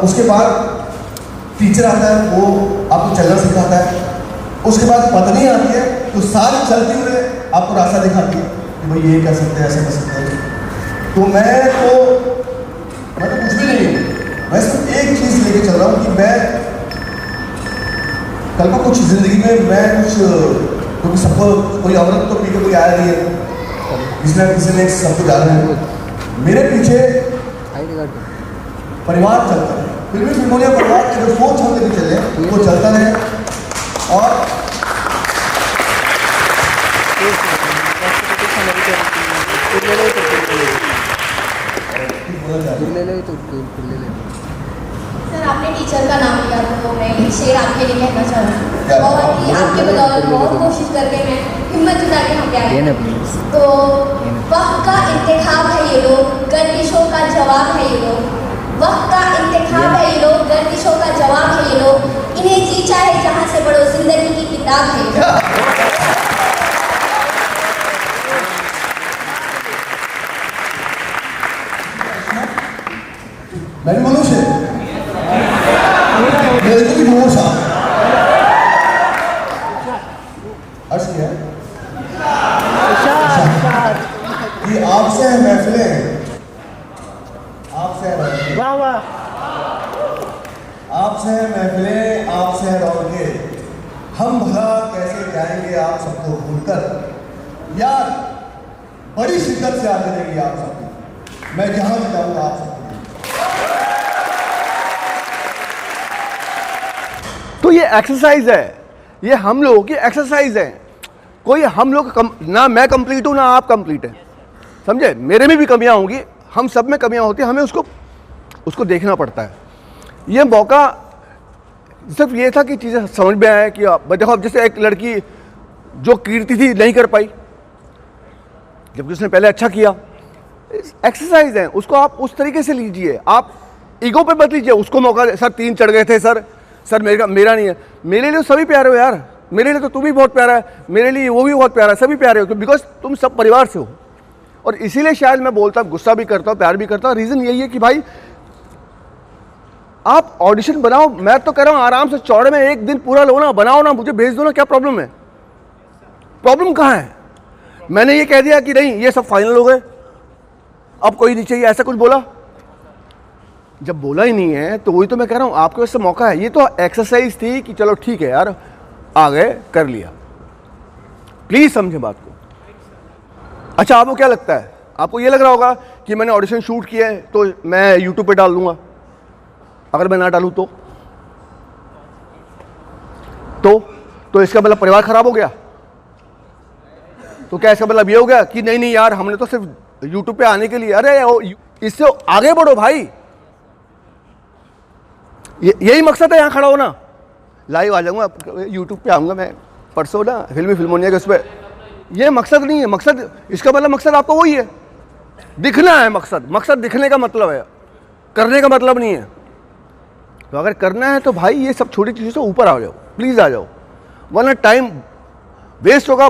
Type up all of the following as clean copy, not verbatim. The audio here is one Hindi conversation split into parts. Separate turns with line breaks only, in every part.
उसके बाद टीचर आता है, वो आपको चलना सिखाता है। उसके बाद पत्नी आती है, तो साथ चलते हुए आपको रास्ता दिखाती है कि भाई ये कर सकते हैं, ऐसा कर सकते हैं। तो मैं तो कुछ भी नहीं हूँ, मैं सिर्फ एक चीज़ लेके चल रहा हूँ कि मैं कल को कुछ ज़िंदगी में मैं कुछ, क्योंकि सबको कोई औरत तो पीछे कोई आया नहीं है, किसी न किसी ने सबको जाना है। मेरे पीछे परिवार चलता है, फिल्मी फिल्मोनिया परिवार के जो सोच हम लेके चले वो चलता रहे। और
सर आपने टीचर का नाम लिया, तो मैं एक शेर आपके लिए कहना चाहूँगी और कि आपके बदौलत बहुत कोशिश करके मैं हिम्मत जुटा के हम आए। तो वक्त का इंतखाब है ये लोग, गर्दिशों का जवाब है ये लोग। वक्त का इंतखाब है ये लोग, गर्दिशों का जवाब है ये लोग। इन्हें जी चाहे जहाँ से पढ़ो, जिंदगी की किताब है ये लोग।
मैं भी मनुष्य है, मेरे को भी होश आ अर्ज किया कि आपसे है महफिलें, आपसे है महफिलें, आपसे है महफिलें, आपसे है रौनकें। हम भला कैसे जाएंगे आप सबको भूलकर। यार बड़ी शिद्दत से आगे रहेगी आप सबको, मैं जहां भी जाऊंगा आप सबको।
तो ये एक्सरसाइज है, ये हम लोगों की एक्सरसाइज है। कोई हम लोग ना मैं कंप्लीट हूं ना आप कंप्लीट है, समझे। मेरे में भी कमियां होंगी, हम सब में कमियां होती हैं, हमें उसको देखना पड़ता है। ये मौका सिर्फ ये था कि चीज़ें समझ में आए कि देखो, अब जैसे एक लड़की जो कीर्ति थी नहीं कर पाई, जबकि उसने पहले अच्छा किया। एक्सरसाइज है, उसको आप उस तरीके से लीजिए, आप ईगो पे मत लीजिए। उसको मौका, सर 3 चढ़ गए थे सर मेरा नहीं है। मेरे लिए सभी प्यारे हो यार, मेरे लिए तो तू भी बहुत प्यारा है, मेरे लिए वो भी बहुत प्यारा है, सभी प्यारे हो, बिकॉज तुम सब परिवार से हो। और इसीलिए शायद मैं बोलता हूँ, गुस्सा भी करता हूँ, प्यार भी करता हूँ। रीज़न यही है कि भाई आप ऑडिशन बनाओ। मैं तो कह रहा हूँ आराम से चौड़े में एक दिन पूरा लो ना, बनाओ ना, मुझे भेज दो ना, क्या प्रॉब्लम है? प्रॉब्लम कहाँ है? मैंने ये कह दिया कि नहीं ये सब फाइनल हो गए, अब कोई नहीं चाहिए, ऐसा कुछ बोला? जब बोला ही नहीं है तो वही तो मैं कह रहा हूँ, आपके पास मौका है। ये तो एक्सरसाइज थी कि चलो ठीक है यार, आ गए, कर लिया। प्लीज समझे बात को। अच्छा, आपको क्या लगता है? आपको ये लग रहा होगा कि मैंने ऑडिशन शूट किया है तो मैं यूट्यूब पे डाल दूंगा। अगर मैं ना डालूं तो इसका मतलब परिवार खराब हो गया? तो क्या इसका मतलब ये हो गया कि नहीं यार हमने तो सिर्फ यूट्यूब पे आने के लिए? अरे इससे आगे बढ़ो भाई, यही मकसद है यहाँ खड़ा होना। लाइव आ जाऊंगा, यूट्यूब पे आऊंगा मैं परसों ना, फिल्मी फिल्मोनिया के उस पर। ये मकसद नहीं है, मकसद इसका मतलब मकसद आपको वही है, दिखना है। मकसद दिखने का मतलब है, करने का मतलब नहीं है। तो अगर करना है तो भाई ये सब छोटी चीज़ों से ऊपर आ जाओ, प्लीज़ आ जाओ, वरना टाइम वेस्ट होगा।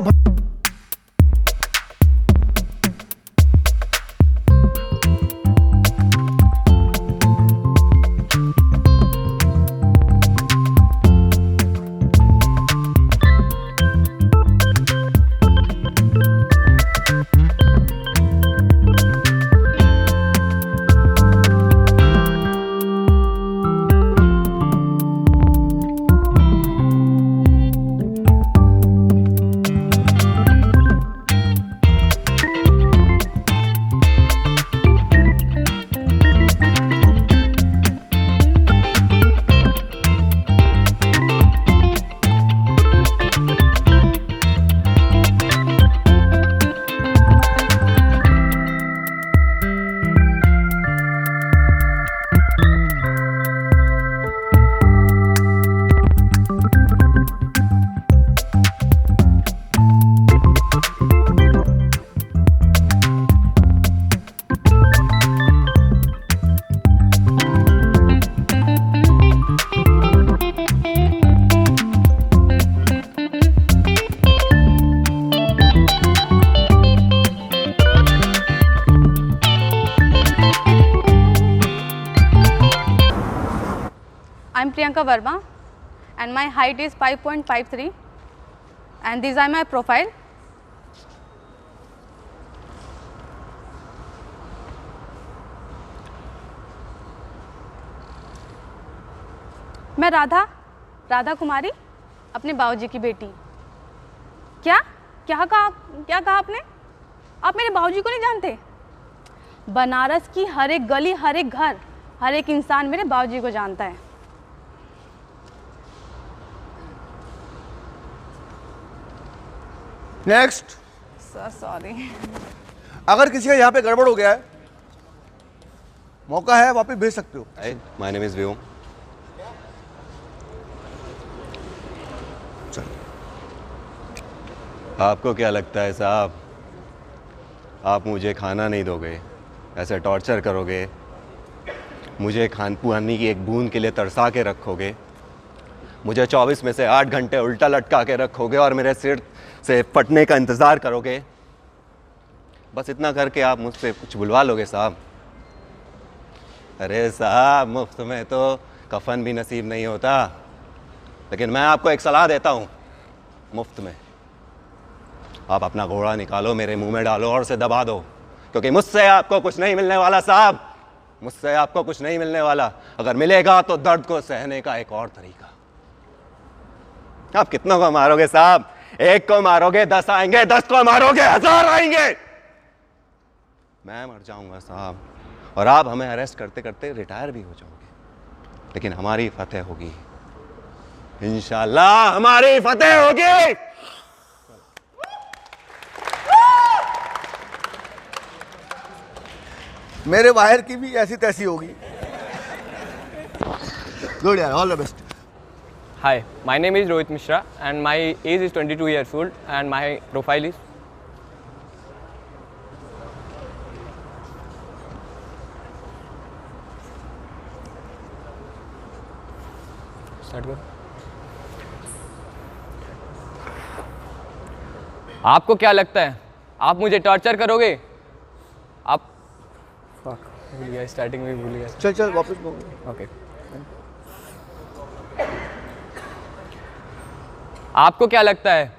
I'm Priyanka Verma and my height is 5.53 and these are my profile. मैं राधा कुमारी अपने बाबूजी की बेटी। क्या कहा आपने? आप मेरे बाबूजी को नहीं जानते? बनारस की हर एक गली, हर एक घर, हर एक इंसान मेरे बाबूजी को जानता है।
नेक्स्ट।
Sir sorry.
अगर किसी का यहाँ पे गड़बड़ हो गया है, मौका है, वापस भेज सकते हो।
Hi, my name is Vyom. आपको क्या लगता है साहब, आप मुझे खाना नहीं दोगे, ऐसे टॉर्चर करोगे, मुझे खान पानी की एक बूंद के लिए तरसा के रखोगे, मुझे 24 में से 8 घंटे उल्टा लटका के रखोगे और मेरे सिर से फटने का इंतज़ार करोगे? बस इतना करके आप मुझसे कुछ बुलवा लोगे साहब? अरे साहब, मुफ्त में तो कफन भी नसीब नहीं होता। लेकिन मैं आपको एक सलाह देता हूँ, मुफ्त में आप अपना घोड़ा निकालो, मेरे मुंह में डालो और उसे दबा दो, क्योंकि मुझसे आपको कुछ नहीं मिलने वाला साहब, मुझसे आपको कुछ नहीं मिलने वाला। अगर मिलेगा तो दर्द को सहने का एक और तरीका। आप कितनों को मारोगे साहब? 1 को मारोगे 10 आएंगे, 10 को मारोगे 1000 आएंगे। मैं मर जाऊंगा साहब और आप हमें अरेस्ट करते करते रिटायर भी हो जाओगे, लेकिन हमारी फतेह होगी, इंशाल्लाह हमारी फतेह होगी।
मेरे बाहर की भी ऐसी तैसी होगी। गुड यार, all the best.
Hi, my name is Rohit Mishra and my age is 22 years old and my profile is Start करो। आपको क्या लगता है आप मुझे टॉर्चर करोगे? आप भूल गया, स्टार्टिंग में भूल गया।
चल वापस बोल।
ओके। आपको क्या लगता है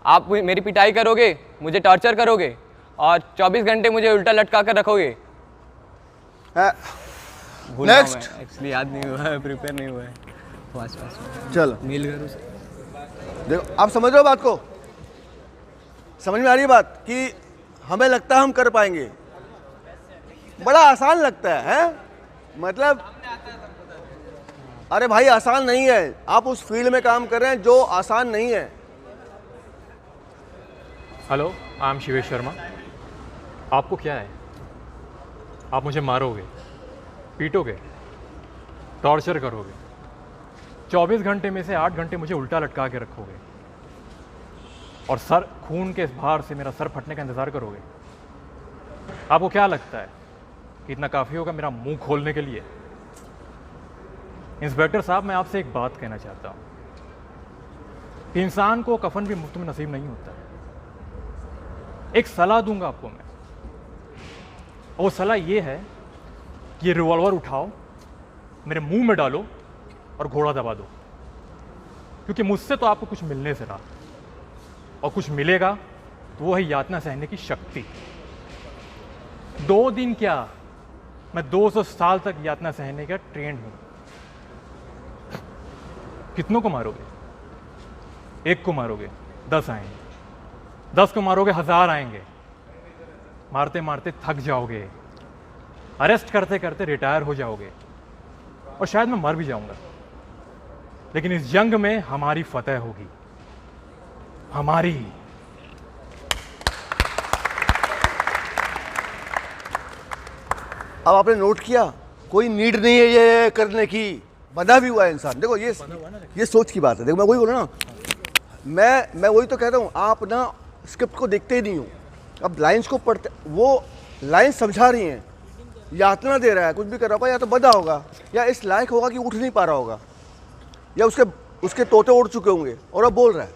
आप मेरी पिटाई करोगे, मुझे टॉर्चर करोगे और 24 घंटे मुझे उल्टा लटका कर रखोगे?
नेक्स्ट।
एक्चुअली याद नहीं हुआ है, प्रिपेयर नहीं हुआ है।
चलो
मेल करो।
देखो, आप समझ रहे हो बात को? समझ में आ रही है बात कि हमें लगता है हम कर पाएंगे, बड़ा आसान लगता है? मतलब अरे भाई, आसान नहीं है। आप उस फील्ड में काम कर रहे हैं जो आसान नहीं है।
Hello, I am Shivesh Sharma. आपको क्या है? आप मुझे मारोगे, पीटोगे, टॉर्चर करोगे, 24 घंटे में से 8 घंटे मुझे उल्टा लटका के रखोगे और सर खून के भार से मेरा सर फटने का इंतज़ार करोगे। आपको क्या लगता है कि इतना काफ़ी होगा मेरा मुंह खोलने के लिए? इंस्पेक्टर साहब, मैं आपसे एक बात कहना चाहता हूँ कि इंसान को कफन भी मुफ्त में नसीब नहीं होता है। एक सलाह दूंगा आपको मैं, और वो सलाह ये है कि ये रिवॉल्वर उठाओ, मेरे मुंह में डालो और घोड़ा दबा दो, क्योंकि मुझसे तो आपको कुछ मिलने से रहा, और कुछ मिलेगा तो वो है यातना सहने की शक्ति। 2 दिन क्या, मैं 200 साल तक यातना सहने का ट्रेंड हूं। कितनों को मारोगे? 1 को मारोगे 10 आएंगे, 10 को मारोगे 1000 आएंगे। मारते मारते थक जाओगे, अरेस्ट करते करते रिटायर हो जाओगे और शायद मैं मर भी जाऊंगा, लेकिन इस जंग में हमारी फतेह होगी, हमारी।
अब आपने नोट किया, कोई नीड नहीं है ये करने की, बंधा भी हुआ है इंसान। देखो ये सोच की बात है। देखो मैं वही बोल रहा हूँ ना, मैं वही तो कहता हूँ, आप ना स्क्रिप्ट को देखते ही नहीं हो, अब लाइंस को पढ़ते। वो लाइंस समझा रही हैं, यातना दे रहा है, कुछ भी कर रहा होगा, या तो बंधा होगा या इस लायक होगा कि उठ नहीं पा रहा होगा, या उसके तोते उड़ चुके होंगे और अब बोल रहा है।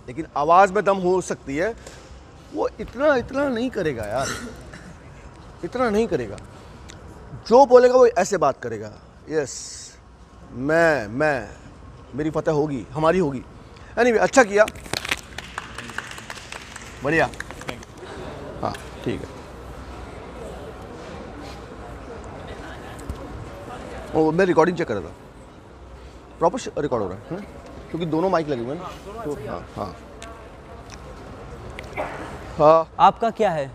लेकिन आवाज़ में दम हो सकती है, वो इतना नहीं करेगा यार, इतना नहीं करेगा। जो बोलेगा वो ऐसे बात करेगा। यस, मैं मेरी फतह होगी, हमारी होगी। एनीवे अच्छा किया, बढ़िया। हाँ ठीक है। ओ मैं रिकॉर्डिंग चेक कर रहा था, प्रॉपर रिकॉर्ड हो रहा है क्योंकि दोनों माइक लगे हुए हैं ना। तो हाँ हाँ हाँ।
आपका क्या है?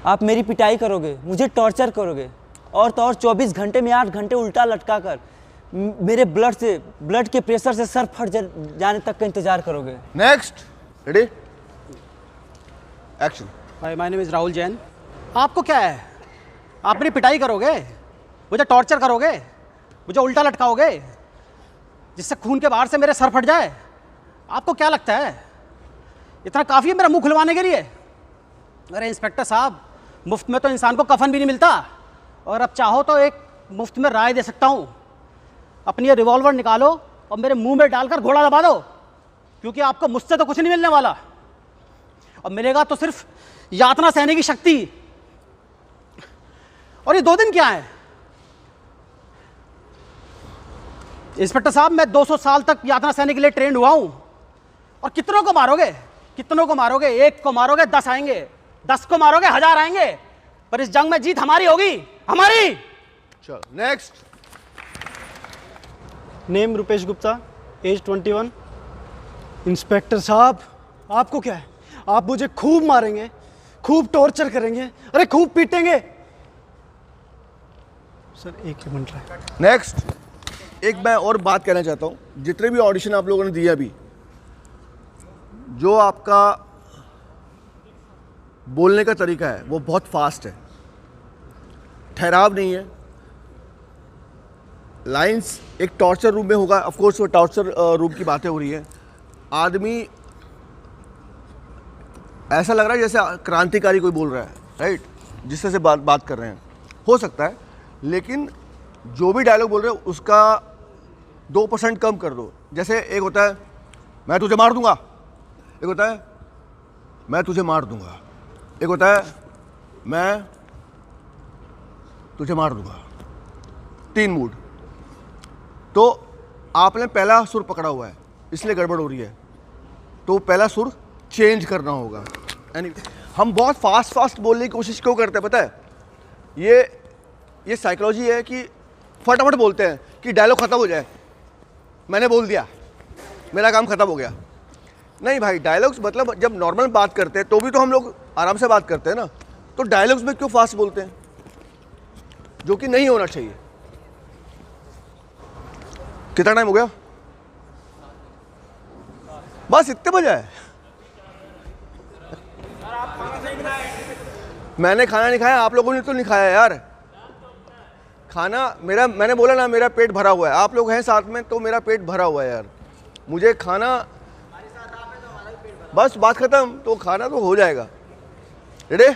आप मेरी पिटाई करोगे, मुझे टॉर्चर करोगे, और तो और 24 घंटे में 8 घंटे उल्टा लटका कर मेरे ब्लड के प्रेशर से सर फट जाने तक का इंतजार करोगे।
Next, ready, action.
Hi, my name is Rahul Jain. आपको क्या है? आप मेरी पिटाई करोगे, मुझे टॉर्चर करोगे, मुझे उल्टा लटकाओगे जिससे खून के बाहर से मेरे सर फट जाए? आपको क्या लगता है इतना काफ़ी है मेरा मुंह खुलवाने के लिए? अरे इंस्पेक्टर साहब, मुफ्त में तो इंसान को कफन भी नहीं मिलता, और अब चाहो तो एक मुफ्त में राय दे सकता हूँ। अपनी ये रिवॉल्वर निकालो और मेरे मुंह में डालकर घोड़ा दबा दो, क्योंकि आपको मुझसे तो कुछ नहीं मिलने वाला, और मिलेगा तो सिर्फ यातना सहने की शक्ति। और ये 2 दिन क्या है इंस्पेक्टर साहब? मैं 200 साल तक यातना सहने के लिए ट्रेंड हुआ हूं। और कितनों को मारोगे? कितनों को मारोगे? 1 को मारोगे 10 आएंगे, 10 को मारोगे 1000 आएंगे, पर इस जंग में जीत हमारी होगी, हमारी।
चलो next.
Name Rupesh Gupta, age 21। Inspector साहब, आपको क्या है? आप मुझे खूब मारेंगे, खूब टॉर्चर करेंगे, अरे खूब पीटेंगे। सर 1 मिनट रहा।
नेक्स्ट, एक मैं और बात कहना चाहता हूँ, जितने भी ऑडिशन आप लोगों ने दिया अभी, जो आपका बोलने का तरीका है वो बहुत फास्ट है, ठहराव नहीं है। लाइंस एक टॉर्चर रूम में होगा, ऑफ कोर्स वो टॉर्चर रूम की बातें हो रही हैं। आदमी ऐसा लग रहा है जैसे क्रांतिकारी कोई बोल रहा है, राइट, जिस तरह से बात कर रहे हैं, हो सकता है, लेकिन जो भी डायलॉग बोल रहे हो उसका 2% कम कर दो। जैसे एक होता है मैं तुझे मार दूंगा, एक होता है मैं तुझे मार दूंगा, एक होता है मैं तुझे मार दूंगा। 3 मूड। तो आपने पहला सुर पकड़ा हुआ है, इसलिए गड़बड़ हो रही है, तो पहला सुर चेंज करना होगा। यानी हम बहुत फास्ट बोलने की कोशिश क्यों करते हैं पता है? ये साइकोलॉजी है कि फटाफट बोलते हैं कि डायलॉग ख़त्म हो जाए, मैंने बोल दिया, मेरा काम ख़त्म हो गया। नहीं भाई, डायलॉग्स मतलब जब नॉर्मल बात करते हैं तो भी तो हम लोग आराम से बात करते हैं ना, तो डायलॉग्स में क्यों फास्ट बोलते हैं, जो कि नहीं होना चाहिए। कितना टाइम हो गया? बस इतने बजे है। मैंने खाना नहीं खाया, आप लोगों ने तो नहीं खाया यार खाना। मैंने बोला ना मेरा पेट भरा हुआ है, आप लोग हैं साथ में तो मेरा पेट भरा हुआ है यार। मुझे खाना, बस बात खत्म, तो खाना तो हो जाएगा। Ready?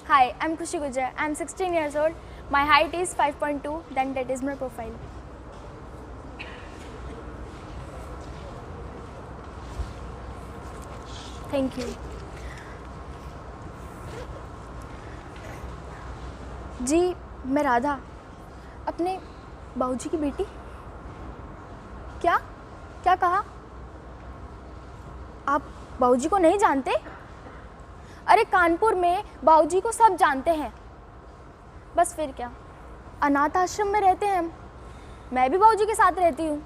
Hi, I'm Khushi Gujjar. I'm 16 years old. My height is 5.2. Then that is my profile. Thank you. जी, मैं राधा, अपने बाबूजी की बेटी। क्या क्या कहा? आप बाबूजी को नहीं जानते? अरे कानपुर में बाबूजी को सब जानते हैं। बस फिर क्या, अनाथ आश्रम में रहते हैं हम, मैं भी बाबूजी के साथ रहती हूँ।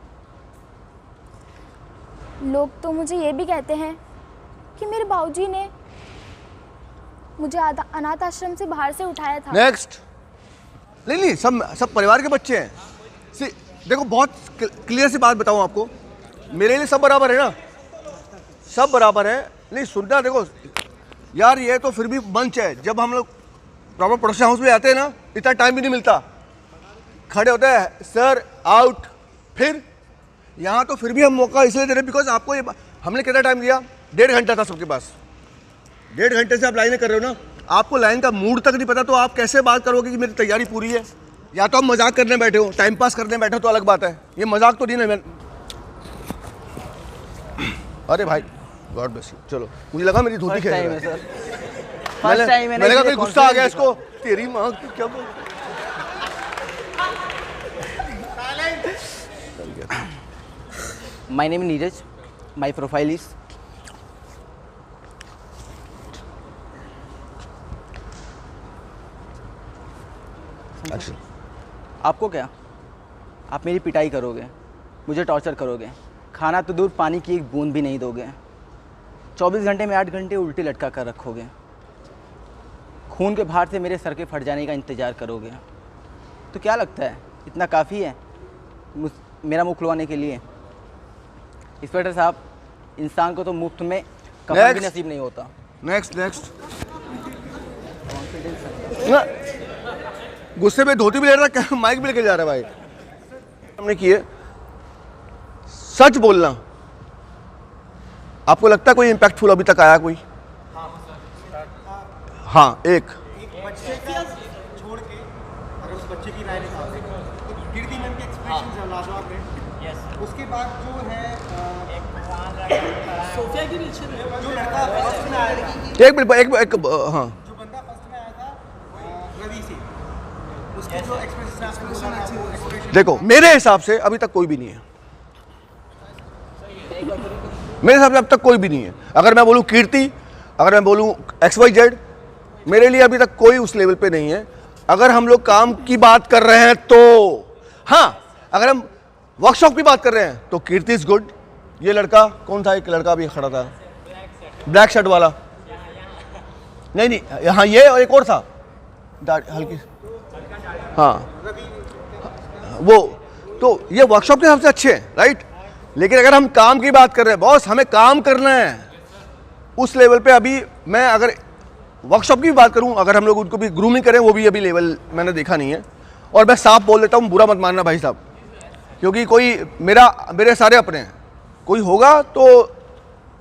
लोग तो मुझे ये भी कहते हैं कि मेरे बाबूजी ने मुझे अनाथ आश्रम से बाहर से उठाया था।
नेक्स्ट। नहीं, सब परिवार के बच्चे हैं। देखो बहुत क्लियर सी बात बताऊं आपको, मेरे लिए सब बराबर है ना, सब बराबर है। नहीं सुनना, देखो यार, ये तो फिर भी मंच है। जब हम लोग प्रॉपर प्रोडक्शन हाउस में आते हैं ना, इतना टाइम भी नहीं मिलता, खड़े होते हैं सर आउट, फिर यहाँ तो फिर भी हम मौका इसलिए दे रहे बिकॉज आपको ये हमने कितना टाइम दिया, 1.5 घंटा था सबके पास। 1.5 घंटे से आप लाइनें कर रहे हो ना, आपको लाइन का मूड तक नहीं पता, तो आप कैसे बात करोगे कि मेरी तैयारी पूरी है? या तो आप मजाक करने बैठे हो, टाइम पास करने बैठे हो तो अलग बात है, ये मजाक तो नहीं ना। अरे भाई गॉड ब्लेस यू। चलो, मुझे लगा मेरी धोती खेल रहा है। मैंने कहा कोई गुस्सा आ गया इसको, तेरी माँ की क्या बोल।
My name is Neeraj. My profile is आपको क्या? आप मेरी पिटाई करोगे, मुझे टॉर्चर करोगे, खाना तो दूर पानी की एक बूंद भी नहीं दोगे, 24 घंटे में 8 घंटे उल्टी लटका कर रखोगे, खून के भार से मेरे सर के फट जाने का इंतज़ार करोगे। तो क्या लगता है इतना काफ़ी है मेरा मुँह खुलवाने के लिए? इंस्पेक्टर साहब, इंसान को तो मुफ्त में कभी भी नसीब नहीं होता।
नेक्स्ट गुस्से में धोती भी ले रहा है, माइक भी लेके जा रहा है भाई। हमने किए सच बोलना। आपको लगता है कोई इम्पैक्टफुल अभी तक आया कोई? हाँ, एक
बच्चे छोड़ के अगर उस बच्चे की राय निकालें तो कीर्ति मैम के एक्सप्रेशंस हैं लाजवाब हैं। यस, उसके बाद जो है सोफिया की जो लड़का फर्स्ट में आया था,
एक मिनट एक हाँ,
जो बंदा फर्स्ट में आया था रवि से, उसके जो एक्सप्रेशन
देखो मेरे हिसाब से अभी तक कोई भी नहीं है। मेरे हिसाब से अब तक कोई भी नहीं है। अगर मैं बोलूँ कीर्ति, अगर मैं बोलूँ XYZ, मेरे लिए अभी तक कोई उस लेवल पे नहीं है। अगर हम लोग काम की बात कर रहे हैं तो हाँ, अगर हम वर्कशॉप की बात कर रहे हैं तो कीर्ति इज गुड। ये लड़का कौन था? एक लड़का भी खड़ा था ब्लैक शर्ट वाला, नहीं हाँ, ये और एक और था हल्की, हाँ वो, तो ये वर्कशॉप के हिसाब से अच्छे हैं, राइट। लेकिन अगर हम काम की बात कर रहे हैं, बॉस हमें काम करना है, उस लेवल पे अभी मैं अगर वर्कशॉप की बात करूं, अगर हम लोग उनको भी ग्रूमिंग करें, वो भी अभी लेवल मैंने देखा नहीं है। और मैं साफ बोल देता हूं, बुरा मत मानना भाई साहब, क्योंकि कोई मेरे सारे अपने हैं, कोई होगा तो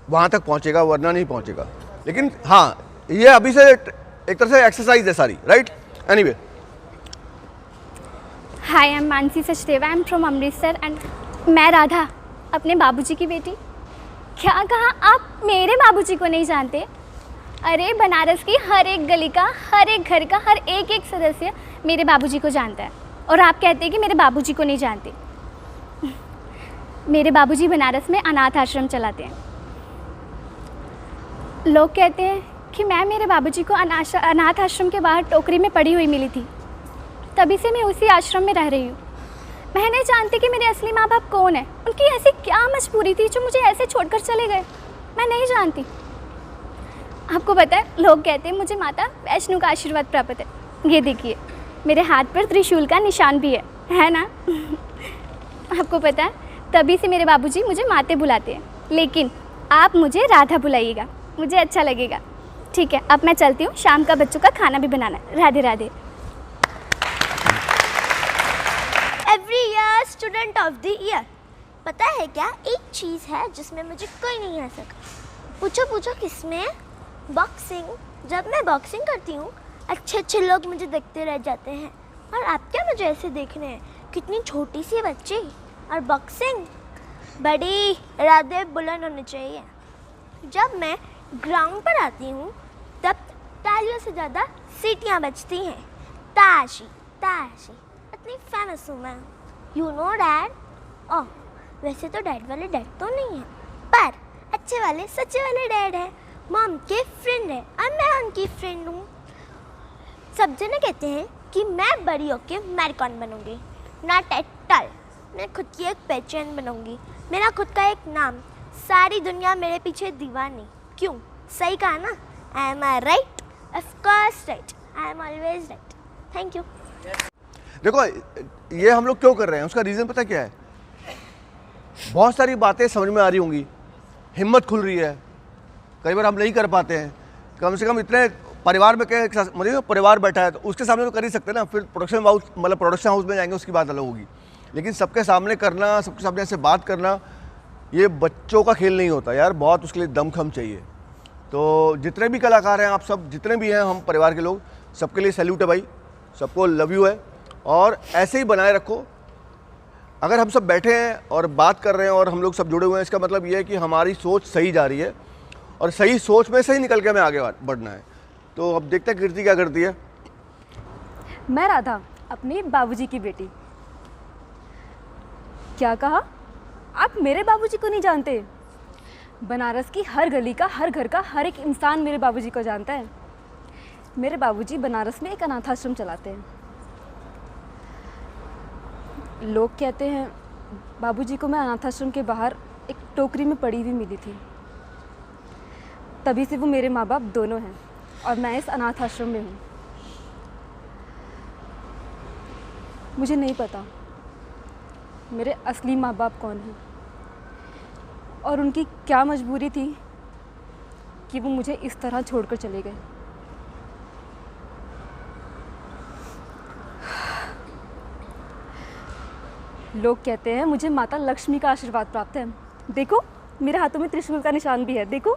वहां तक पहुंचेगा, वरना नहीं पहुंचेगा। लेकिन हाँ, ये अभी से एक तरह से एक्सरसाइज है सारी, right. Anyway,
hi, I am Mansi Sachdeva, I am from Amritsar and मैं राधा, अपने बाबूजी की बेटी। क्या कहा? आप मेरे बाबूजी को नहीं जानते? अरे बनारस की हर एक गली का, हर एक घर का, हर एक सदस्य मेरे बाबूजी को जानता है, और आप कहते हैं कि मेरे बाबूजी को नहीं जानते। मेरे बाबूजी बनारस में अनाथ आश्रम चलाते हैं। लोग कहते हैं कि मैं मेरे बाबूजी को अनाथ आश्रम के बाहर टोकरी में पड़ी हुई मिली थी, तभी से मैं उसी आश्रम में रह रही हूँ। मैं नहीं जानती कि मेरे असली माँ बाप कौन है, उनकी ऐसी क्या मजबूरी थी जो मुझे ऐसे छोड़कर चले गए, मैं नहीं जानती। आपको पता है, लोग कहते हैं मुझे माता वैष्णो का आशीर्वाद प्राप्त है। ये देखिए, मेरे हाथ पर त्रिशूल का निशान भी है ना। आपको पता है, तभी से मेरे बाबूजी मुझे माते बुलाते हैं, लेकिन आप मुझे राधा बुलाइएगा, मुझे अच्छा लगेगा। ठीक है, अब मैं चलती हूँ, शाम का बच्चों का खाना भी बनाना है। Radhe Radhe.
Every year student of the year. पता है क्या, एक चीज़ है जिसमें मुझे कोई नहीं हरा सका। पूछो किसमें? बॉक्सिंग। जब मैं बॉक्सिंग करती हूँ, अच्छे लोग मुझे देखते रह जाते हैं, और आप क्या मुझे ऐसे देख रहे हैं? कितनी छोटी सी बच्ची, और बॉक्सिंग बड़ी इरादे बुलंद होने चाहिए। जब मैं ग्राउंड पर आती हूँ, तब तालियों से ज़्यादा सीटियाँ बजती हैं। ताशी ताशी, इतनी फेमस हूँ मैं। You know dad? ओह, वैसे तो डैड वाले डैड तो नहीं है, पर अच्छे वाले सच्चे वाले डैड है। मॉम के फ्रेंड है, और मैं उनकी फ्रेंड हूँ। सब जने कहते हैं कि मैं बड़ी होके मैरिकॉन बनूंगी, नॉट एट ऑल। मैं खुद की एक पहचान बनूंगी, मेरा खुद का एक नाम। सारी दुनिया मेरे पीछे दीवानी। क्यों? सही कहा ना? I am right? Of course right, I am always right. Thank you.
देखो ये हम लोग क्यों कर रहे हैं, उसका रीज़न पता क्या है? बहुत सारी बातें समझ में आ रही होंगी, हिम्मत खुल रही है, कई बार हम नहीं कर पाते हैं। कम से कम इतने परिवार में मतलब परिवार बैठा है तो उसके सामने तो कर ही सकते हैं ना। फिर प्रोडक्शन हाउस में जाएंगे, उसकी बात अलग होगी। लेकिन सबके सामने करना, सबके सामने ऐसे बात करना, ये बच्चों का खेल नहीं होता यार, बहुत उसके लिए दमखम चाहिए। तो जितने भी कलाकार हैं, आप सब जितने भी हैं, हम परिवार के लोग, सबके लिए सैल्यूट है भाई, सबको लव यू है, और ऐसे ही बनाए रखो। अगर हम सब बैठे हैं और बात कर रहे हैं और हम लोग सब जुड़े हुए हैं, इसका मतलब ये है कि हमारी सोच सही जा रही है, और सही सोच में से ही निकल के हमें आगे बढ़ना है। तो अब देखते हैं कीर्ति क्या करती है।
मैं राधा, अपने बाबूजी की बेटी। क्या कहा? आप मेरे बाबूजी को नहीं जानते? बनारस की हर गली का, हर घर का, हर एक इंसान मेरे बाबूजी को जानता है। मेरे बाबूजी बनारस में एक अनाथ आश्रम चलाते हैं। लोग कहते हैं बाबूजी को मैं अनाथ आश्रम के बाहर एक टोकरी में पड़ी हुई मिली थी। तभी से वो मेरे माँ बाप दोनों हैं और मैं इस अनाथ आश्रम में हूँ। मुझे नहीं पता मेरे असली माँ बाप कौन हैं और उनकी क्या मजबूरी थी कि वो मुझे इस तरह छोड़कर चले गए। लोग कहते हैं मुझे माता लक्ष्मी का आशीर्वाद प्राप्त है। देखो मेरे हाथों में त्रिशूल का निशान भी है, देखो।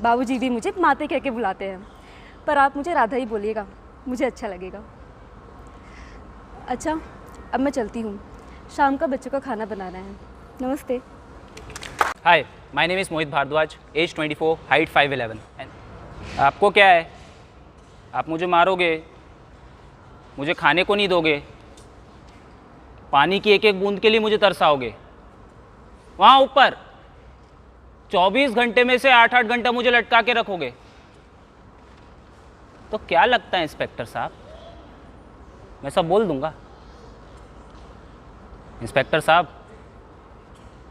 बाबूजी भी मुझे माते कह के बुलाते हैं, पर आप मुझे राधा ही बोलिएगा, मुझे अच्छा लगेगा। अच्छा, अब मैं चलती हूँ, शाम का बच्चों का खाना बनाना है। नमस्ते।
Hi, my name is Mohit Bhardwaj, age 24, height 5'11". आपको क्या है? आप मुझे मारोगे, मुझे खाने को नहीं दोगे, पानी की एक एक बूंद के लिए मुझे तरसाओगे। वहाँ ऊपर 24 घंटे में से 8-8 घंटा मुझे लटका के रखोगे। तो क्या लगता है इंस्पेक्टर साहब, मैं सब बोल दूंगा? इंस्पेक्टर साहब,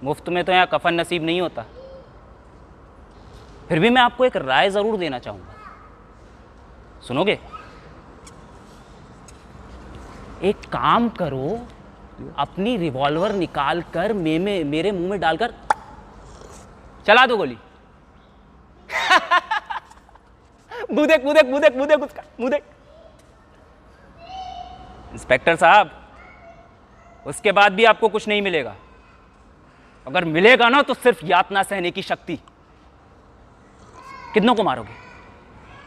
मुफ्त में तो यहाँ कफन नसीब नहीं होता। फिर भी मैं आपको एक राय ज़रूर देना चाहूँगा, सुनोगे? एक काम करो, अपनी रिवॉल्वर निकाल कर मेरे मुंह में डालकर चला दो गोली। मुंह देख उसका, मुंह देख। इंस्पेक्टर साहब, उसके बाद भी आपको कुछ नहीं मिलेगा। अगर मिलेगा ना तो सिर्फ यातना सहने की शक्ति। कितनों को मारोगे?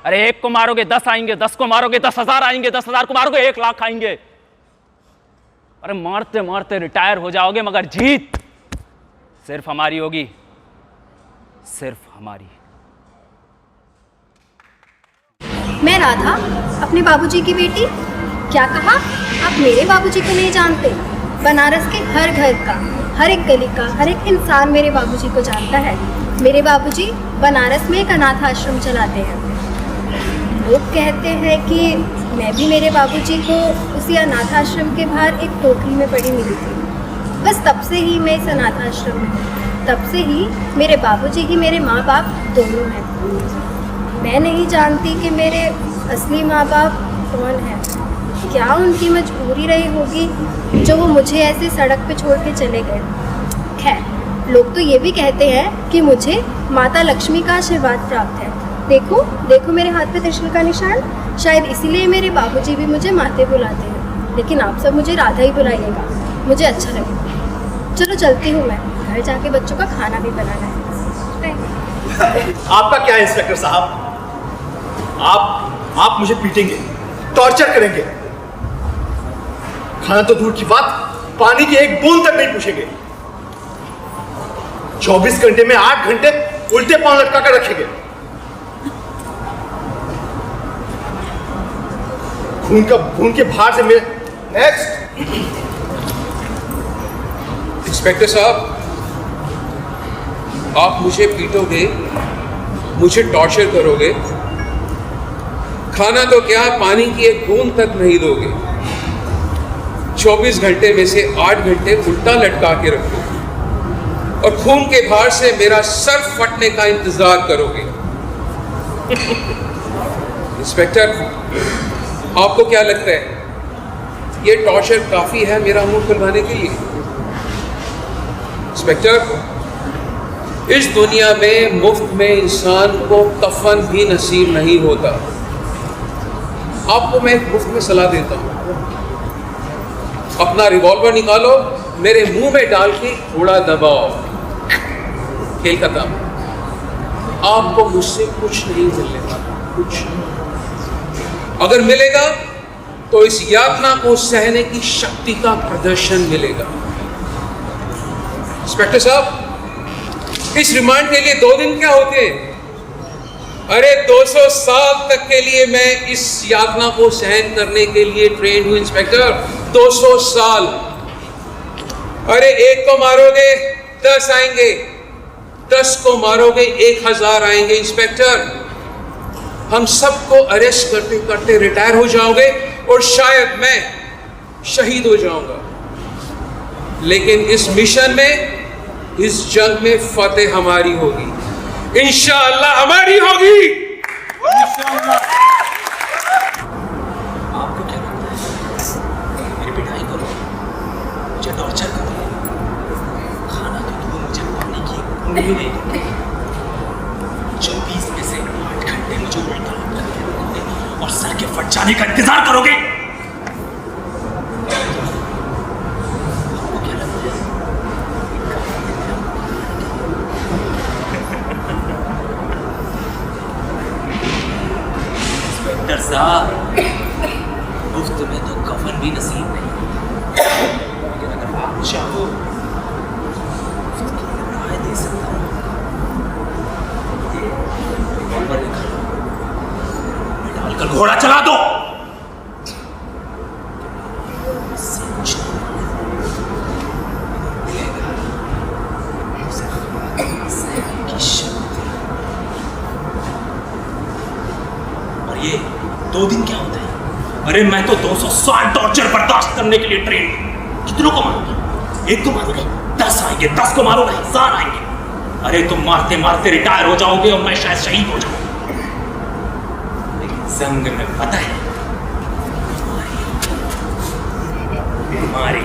अरे एक को मारोगे 10 आएंगे, 10 को मारोगे 10,000 आएंगे, 10,000 को मारोगे 1 लाख आएंगे। अरे मारते मारते रिटायर हो जाओगे, मगर जीत सिर्फ हमारी होगी, सिर्फ हमारी।
मैं राधा, अपने बाबूजी की बेटी। क्या कहा? आप मेरे बाबूजी को नहीं जानते? बनारस के हर घर का, हर एक गली का, हर एक इंसान मेरे बाबूजी को जानता है। मेरे बाबूजी बनारस में एक अनाथ आश्रम चलाते हैं। लोग कहते हैं कि मैं भी मेरे बाबूजी को उसी अनाथ आश्रम के बाहर एक टोकरी में पड़ी मिली थी। बस तब से ही मैं इस अनाथ आश्रम में हूँ। तब से ही मेरे बाबूजी ही मेरे माँ बाप दोनों हैं। मैं नहीं जानती कि मेरे असली माँ बाप कौन हैं। क्या उनकी मजबूरी रही होगी जो वो मुझे ऐसे सड़क पे छोड़ के चले गए। खैर, लोग तो ये भी कहते हैं कि मुझे माता लक्ष्मी का आशीर्वाद प्राप्त है। देखो देखो मेरे हाथ पे त्रिशूल का निशान। शायद इसीलिए मेरे बाबूजी भी मुझे माते बुलाते हैं। लेकिन आप सब मुझे राधा ही बुलाइएगा, मुझे अच्छा लगेगा। चलो चलती हूँ, मैं घर जाके बच्चों का खाना भी बनाना है।
आपका क्या है इंस्पेक्टर साहब? आप मुझे पीटेंगे, टॉर्चर करेंगे। खाना तो दूर की बात, पानी की एक बूंद तक नहीं पूछेंगे। 24 घंटे में 8 घंटे उल्टे पांव लटका कर रखेंगे। खून के भार से मेरे। नेक्स्ट।
इंस्पेक्टर साहब, आप मुझे पीटोगे, मुझे टॉर्चर करोगे, खाना तो क्या पानी की एक बूंद तक नहीं दोगे। 24 घंटे में से 8 घंटे उल्टा लटका के रखोगे और खून के भार से मेरा सर फटने का इंतजार करोगे। इंस्पेक्टर, आपको क्या लगता है ये टॉर्चर काफी है मेरा मुंह खुलवाने के लिए? इंस्पेक्टर, इस दुनिया में मुफ्त में इंसान को कफन भी नसीब नहीं होता। आपको मैं एक मुफ्त में सलाह देता हूं, अपना रिवॉल्वर निकालो, मेरे मुंह में डाल के थोड़ा दबाओ, खेल खत्म। आपको मुझसे कुछ नहीं मिलने वाला, कुछ। अगर मिलेगा तो इस यातना को सहने की शक्ति का प्रदर्शन मिलेगा। इंस्पेक्टर साहब, इस रिमांड के लिए 2 दिन क्या होते हैं? अरे 200 साल तक के लिए मैं इस यातना को सहन करने के लिए ट्रेन हूं इंस्पेक्टर। 200 साल। अरे एक को मारोगे 10 आएंगे, 10 को मारोगे 1000 आएंगे। इंस्पेक्टर, हम सबको अरेस्ट करते करते रिटायर हो जाओगे और शायद मैं शहीद हो जाऊंगा, लेकिन इस मिशन में, इस जंग में फतेह हमारी होगी, इंशाअल्लाह हमारी होगी।
आपको क्या लगता है मेरी पिटाई करो, मुझे टॉर्चर करो, खाना तो दूर, मुझे पानी की उंगली नहीं दूंगी। 24 में से 8 घंटे मुझे उल्टा करके रखोगे और सर के फट जाने का इंतजार करोगे। आपको क्या लगता है इंस्पेक्टर साहब, मुफ्त में तो कफन भी नसीब नहीं, लेकिन अगर आप चाहो मुफ्त की राय दे सकता हूं। रिवॉल्वर निकालो, मैं डालकर घोड़ा चला दो। इससे कुछ नहीं मिलेगा, सिर्फ की शक्ति। और ये 2 दिन क्या होता है? अरे मैं तो 260 टॉर्चर बर्दाश्त करने के लिए ट्रेन हूं। कितनों को मारोगे? 1 को मारोगे, 10 आएंगे, 10 को मारोगे 1000 आएंगे। अरे तुम मारते मारते रिटायर हो जाओगे और मैं शायद शहीद हो जाऊंगा। लेकिन जंग में पता है तुम्हारी